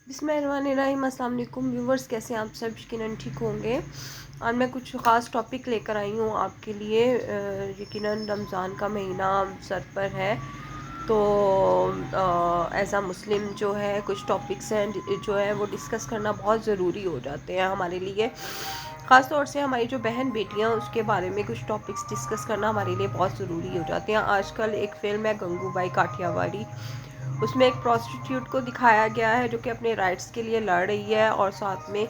بسم اللہ الرحمن الرحیم۔ السلام علیکم ویورز، کیسے ہیں آپ سب؟ یقیناً ٹھیک ہوں گے۔ آج میں کچھ خاص ٹاپک لے کر آئی ہوں آپ کے لیے۔ یقیناً رمضان کا مہینہ سر پر ہے، تو ایز اے مسلم جو ہے کچھ ٹاپکس ہیں جو ہے وہ ڈسکس کرنا بہت ضروری ہو جاتے ہیں ہمارے لیے، خاص طور سے ہماری جو بہن بیٹیاں اس کے بارے میں کچھ ٹاپکس ڈسکس کرنا ہمارے لیے بہت ضروری ہو جاتے ہیں۔ آج کل ایک فلم ہے گنگو بائی کاٹھیاواڑی، اس میں ایک پروسٹیٹیوٹ کو دکھایا گیا ہے جو کہ اپنے رائٹس کے لیے لڑ رہی ہے اور ساتھ میں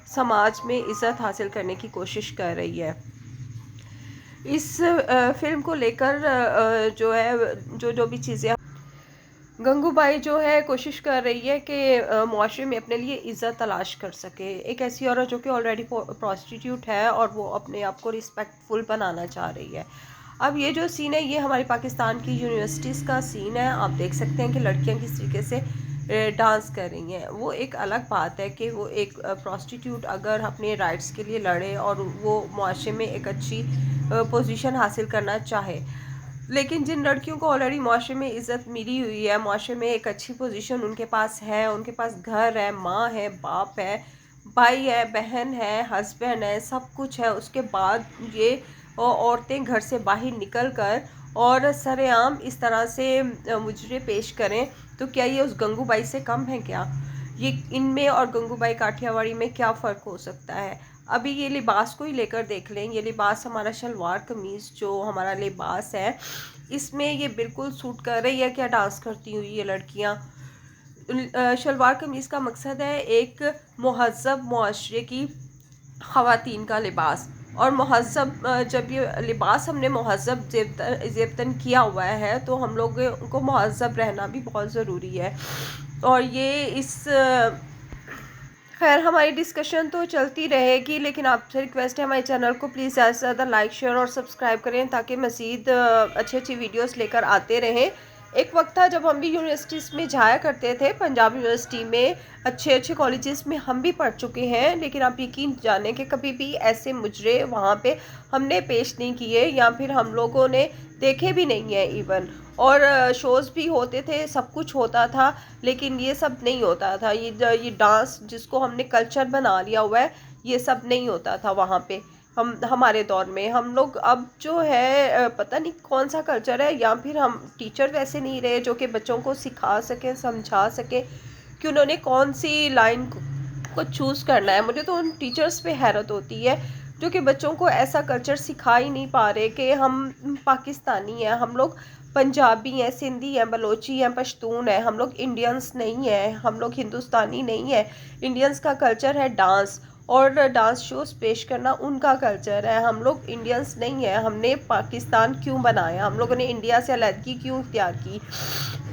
سماج میں عزت حاصل کرنے کی کوشش کر رہی ہے۔ اس فلم کو لے کر جو ہے جو بھی چیزیں گنگو بائی جو ہے کوشش کر رہی ہے کہ معاشرے میں اپنے لیے عزت تلاش کر سکے۔ ایک ایسی عورت جو کہ آلریڈی پروسٹیٹیوٹ ہے اور وہ اپنے آپ کو رسپیکٹفل بنانا چاہ رہی ہے۔ اب یہ جو سین ہے یہ ہمارے پاکستان کی یونیورسٹیز کا سین ہے۔ آپ دیکھ سکتے ہیں کہ لڑکیاں کس طریقے سے ڈانس کر رہی ہیں۔ وہ ایک الگ بات ہے کہ وہ ایک پروسٹیٹیوٹ اگر اپنے رائٹس کے لیے لڑے اور وہ معاشرے میں ایک اچھی پوزیشن حاصل کرنا چاہے، لیکن جن لڑکیوں کو آلریڈی معاشرے میں عزت ملی ہوئی ہے، معاشرے میں ایک اچھی پوزیشن ان کے پاس ہے، ان کے پاس گھر ہے، ماں ہے، باپ ہے، بھائی ہے، بہن ہے، ہسبینڈ ہے، سب کچھ ہے، اس کے بعد یہ عورتیں گھر سے باہر نکل کر اور سر عام اس طرح سے مجرے پیش کریں، تو کیا یہ اس گنگو بائی سے کم ہے کیا؟ یہ ان میں اور گنگو بائی کاٹھیاواڑی میں کیا فرق ہو سکتا ہے؟ ابھی یہ لباس کو ہی لے کر دیکھ لیں، یہ لباس ہمارا شلوار قمیض جو ہمارا لباس ہے، اس میں یہ بالکل سوٹ کر رہی ہے کیا ڈانس کرتی ہوئی یہ لڑکیاں؟ شلوار قمیض کا مقصد ہے ایک مہذب معاشرے کی خواتین کا لباس، اور مہذب جب یہ لباس ہم نے مہذب زیبتن کیا ہوا ہے تو ہم لوگ کو مہذب رہنا بھی بہت ضروری ہے۔ اور یہ اس خیر ہماری ڈسکشن تو چلتی رہے گی، لیکن آپ سے ریکویسٹ ہے ہمارے چینل کو پلیز زیادہ سے زیادہ لائک شیئر اور سبسکرائب کریں تاکہ مزید اچھی ویڈیوز لے کر آتے رہیں۔ ایک وقت تھا جب ہم بھی یونیورسٹیز میں جایا کرتے تھے، پنجاب یونیورسٹی میں اچھے کالجز میں ہم بھی پڑھ چکے ہیں، لیکن آپ یقین جانیں کہ کبھی بھی ایسے مجرے وہاں پہ ہم نے پیش نہیں کیے یا پھر ہم لوگوں نے دیکھے بھی نہیں ہیں ایون، اور شوز بھی ہوتے تھے، سب کچھ ہوتا تھا، لیکن یہ سب نہیں ہوتا تھا۔ یہ ڈانس جس کو ہم نے کلچر بنا لیا ہوا ہے، یہ سب نہیں ہوتا تھا وہاں پہ ہمارے دور میں۔ ہم لوگ اب جو ہے پتہ نہیں کون سا کلچر ہے، یا پھر ہم ٹیچر ویسے نہیں رہے جو کہ بچوں کو سکھا سکیں، سمجھا سکیں کہ انہوں نے کون سی لائن کو چوز کرنا ہے۔ مجھے تو ان ٹیچرز پہ حیرت ہوتی ہے جو کہ بچوں کو ایسا کلچر سکھا ہی نہیں پا رہے کہ ہم پاکستانی ہیں، ہم لوگ پنجابی ہیں، سندھی ہیں، بلوچی ہیں، پشتون ہیں، ہم لوگ انڈینس نہیں ہیں، ہم لوگ ہندوستانی نہیں ہیں۔ انڈینس کا کلچر ہے ڈانس، اور ڈانس شوز پیش کرنا ان کا کلچر ہے۔ ہم لوگ انڈینس نہیں ہیں۔ ہم نے پاکستان کیوں بنایا؟ ہم لوگوں نے انڈیا سے علیحدگی کیوں اختیار کی؟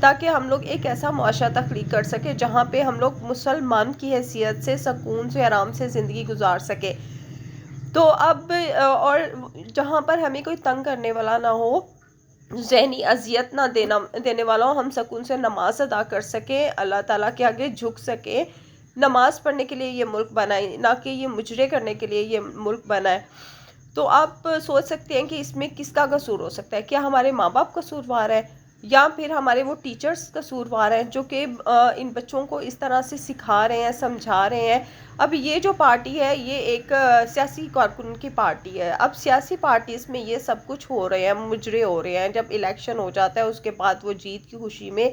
تاکہ ہم لوگ ایک ایسا معاشرہ تخلیق کر سکے جہاں پہ ہم لوگ مسلمان کی حیثیت سے سکون سے آرام سے زندگی گزار سکے۔ تو اب اور جہاں پر ہمیں کوئی تنگ کرنے والا نہ ہو، ذہنی اذیت نہ دینے والا ہو، ہم سکون سے نماز ادا کر سکیں، اللہ تعالیٰ کے آگے جھک سکیں۔ نماز پڑھنے کے لیے یہ ملک بنا ہے، نہ کہ یہ مجرے کرنے کے لیے یہ ملک بنا ہے۔ تو آپ سوچ سکتے ہیں کہ اس میں کس کا قصور ہو سکتا ہے؟ کیا ہمارے ماں باپ قصوروار ہیں، یا پھر ہمارے وہ ٹیچرز قصوروار ہیں جو کہ ان بچوں کو اس طرح سے سکھا رہے ہیں، سمجھا رہے ہیں؟ اب یہ جو پارٹی ہے یہ ایک سیاسی کارکن کی پارٹی ہے۔ اب سیاسی پارٹیز میں یہ سب کچھ ہو رہے ہیں، مجرے ہو رہے ہیں۔ جب الیکشن ہو جاتا ہے اس کے بعد وہ جیت کی خوشی میں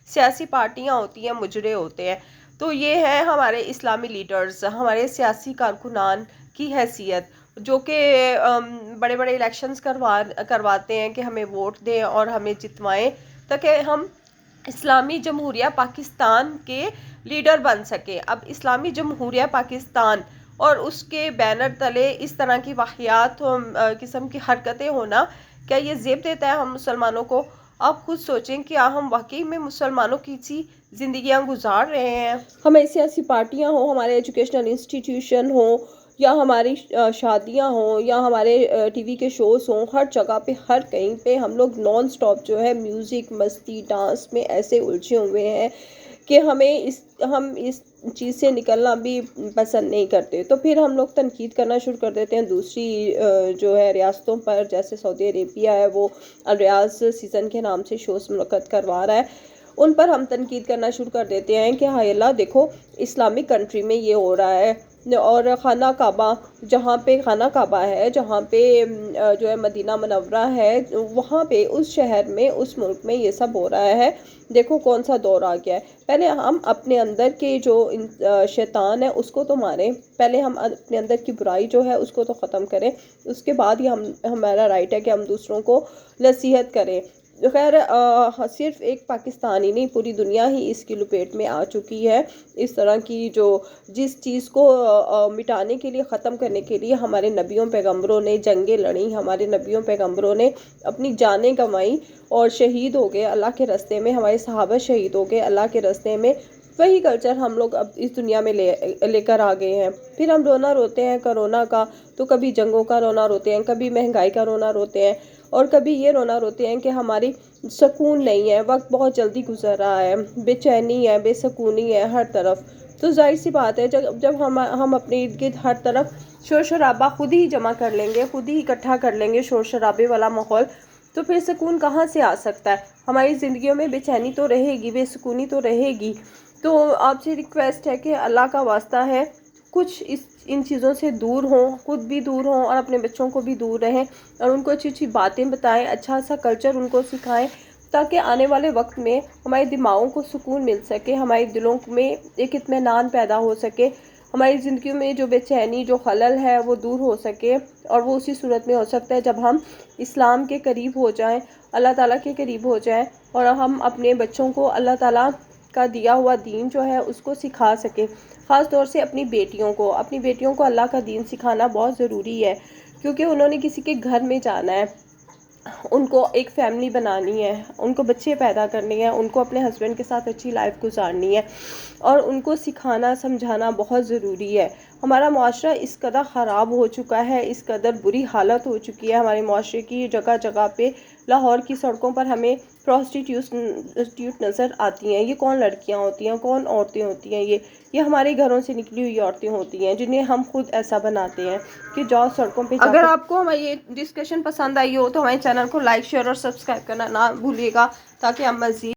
سیاسی پارٹیاں ہوتی ہیں، مجرے ہوتے ہیں۔ تو یہ ہے ہمارے اسلامی لیڈرز، ہمارے سیاسی کارکنان کی حیثیت جو کہ بڑے بڑے الیکشنز کرواتے ہیں کہ ہمیں ووٹ دیں اور ہمیں جتوائیں تاکہ ہم اسلامی جمہوریہ پاکستان کے لیڈر بن سکیں۔ اب اسلامی جمہوریہ پاکستان اور اس کے بینر تلے اس طرح کی واقعات قسم کی حرکتیں ہونا، کیا یہ زیب دیتا ہے ہم مسلمانوں کو؟ آپ خود سوچیں کہ ہم واقعی میں مسلمانوں کی سی زندگیاں گزار رہے ہیں؟ ہماری سیاسی پارٹیاں ہوں، ہمارے ایجوکیشنل انسٹیٹیوشن ہوں، یا ہماری شادیاں ہوں، یا ہمارے ٹی وی کے شوز ہوں، ہر جگہ پہ ہر کہیں پہ ہم لوگ نان سٹاپ جو ہے میوزک، مستی، ڈانس میں ایسے الجھے ہوئے ہیں کہ ہم اس چیز سے نکلنا بھی پسند نہیں کرتے۔ تو پھر ہم لوگ تنقید کرنا شروع کر دیتے ہیں دوسری جو ہے ریاستوں پر، جیسے سعودی عربیہ ہے وہ الریاض سیزن کے نام سے شوز منعقد کروا رہا ہے، ان پر ہم تنقید کرنا شروع کر دیتے ہیں کہ ہائے اللہ دیکھو اسلامک کنٹری میں یہ ہو رہا ہے، اور خانہ کعبہ جہاں پہ خانہ کعبہ ہے، جہاں پہ جو ہے مدینہ منورہ ہے، وہاں پہ اس شہر میں اس ملک میں یہ سب ہو رہا ہے، دیکھو کون سا دور آ گیا ہے۔ پہلے ہم اپنے اندر کے جو شیطان ہے اس کو تو ماریں، پہلے ہم اپنے اندر کی برائی جو ہے اس کو تو ختم کریں، اس کے بعد ہی ہمارا رائٹ ہے کہ ہم دوسروں کو نصیحت کریں۔ خیر صرف ایک پاکستانی نہیں، پوری دنیا ہی اس کی لپیٹ میں آ چکی ہے۔ اس طرح کی جس چیز کو مٹانے کے لیے، ختم کرنے کے لیے ہمارے نبیوں پیغمبروں نے جنگیں لڑیں، ہمارے نبیوں پیغمبروں نے اپنی جانیں گنوائیں اور شہید ہو گئے اللہ کے راستے میں، ہمارے صحابہ شہید ہو گئے اللہ کے راستے میں۔ وہی کلچر ہم لوگ اب اس دنیا میں لے کر آ گئے ہیں۔ پھر ہم رونا روتے ہیں کرونا کا، تو کبھی جنگوں کا رونا روتے ہیں، کبھی مہنگائی کا رونا روتے ہیں، اور کبھی یہ رونا روتے ہیں کہ ہماری سکون نہیں ہے، وقت بہت جلدی گزر رہا ہے، بے چینی ہے، بے سکونی ہے ہر طرف۔ تو ظاہر سی بات ہے جب ہم اپنے ارد گرد ہر طرف شور شرابہ خود ہی جمع کر لیں گے، خود ہی اکٹھا کر لیں گے شور شرابے والا ماحول، تو پھر سکون کہاں سے آ سکتا ہے؟ ہماری زندگیوں میں بے چینی تو رہے گی، بے سکونی تو رہے گی۔ تو آپ سے ریکویسٹ ہے کہ اللہ کا واسطہ ہے کچھ ان چیزوں سے دور ہوں، خود بھی دور ہوں اور اپنے بچوں کو بھی دور رہیں، اور ان کو اچھی اچھی باتیں بتائیں، اچھا سا کلچر ان کو سکھائیں، تاکہ آنے والے وقت میں ہمارے دماغوں کو سکون مل سکے، ہمارے دلوں میں ایک اطمینان پیدا ہو سکے، ہماری زندگی میں جو بے چینی، جو خلل ہے وہ دور ہو سکے، اور وہ اسی صورت میں ہو سکتا ہے جب ہم اسلام کے قریب ہو جائیں، اللہ تعالیٰ کے قریب ہو جائیں، اور ہم اپنے بچوں کو اللہ تعالیٰ کا دیا ہوا دین جو ہے اس کو سکھا سکیں۔ خاص طور سے اپنی بیٹیوں کو اللہ کا دین سکھانا بہت ضروری ہے، کیونکہ انہوں نے کسی کے گھر میں جانا ہے، ان کو ایک فیملی بنانی ہے، ان کو بچے پیدا کرنے ہیں، ان کو اپنے ہسبینڈ کے ساتھ اچھی لائف گزارنی ہے، اور ان کو سکھانا سمجھانا بہت ضروری ہے۔ ہمارا معاشرہ اس قدر خراب ہو چکا ہے، اس قدر بری حالت ہو چکی ہے ہمارے معاشرے کی، جگہ جگہ پہ لاہور کی سڑکوں پر ہمیں پروسٹیٹیوٹ نظر آتی ہیں۔ یہ کون لڑکیاں ہوتی ہیں، کون عورتیں ہوتی ہیں؟ یہ ہمارے گھروں سے نکلی ہوئی عورتیں ہوتی ہیں، جنہیں ہم خود ایسا بناتے ہیں کہ جاؤ سڑکوں پہ اگر آپ کو ہماری یہ ڈسکشن پسند آئی ہو تو ہمارے چینل کو لائک، شیئر اور سبسکرائب کرنا نہ بھولیے گا، تاکہ ہم مزید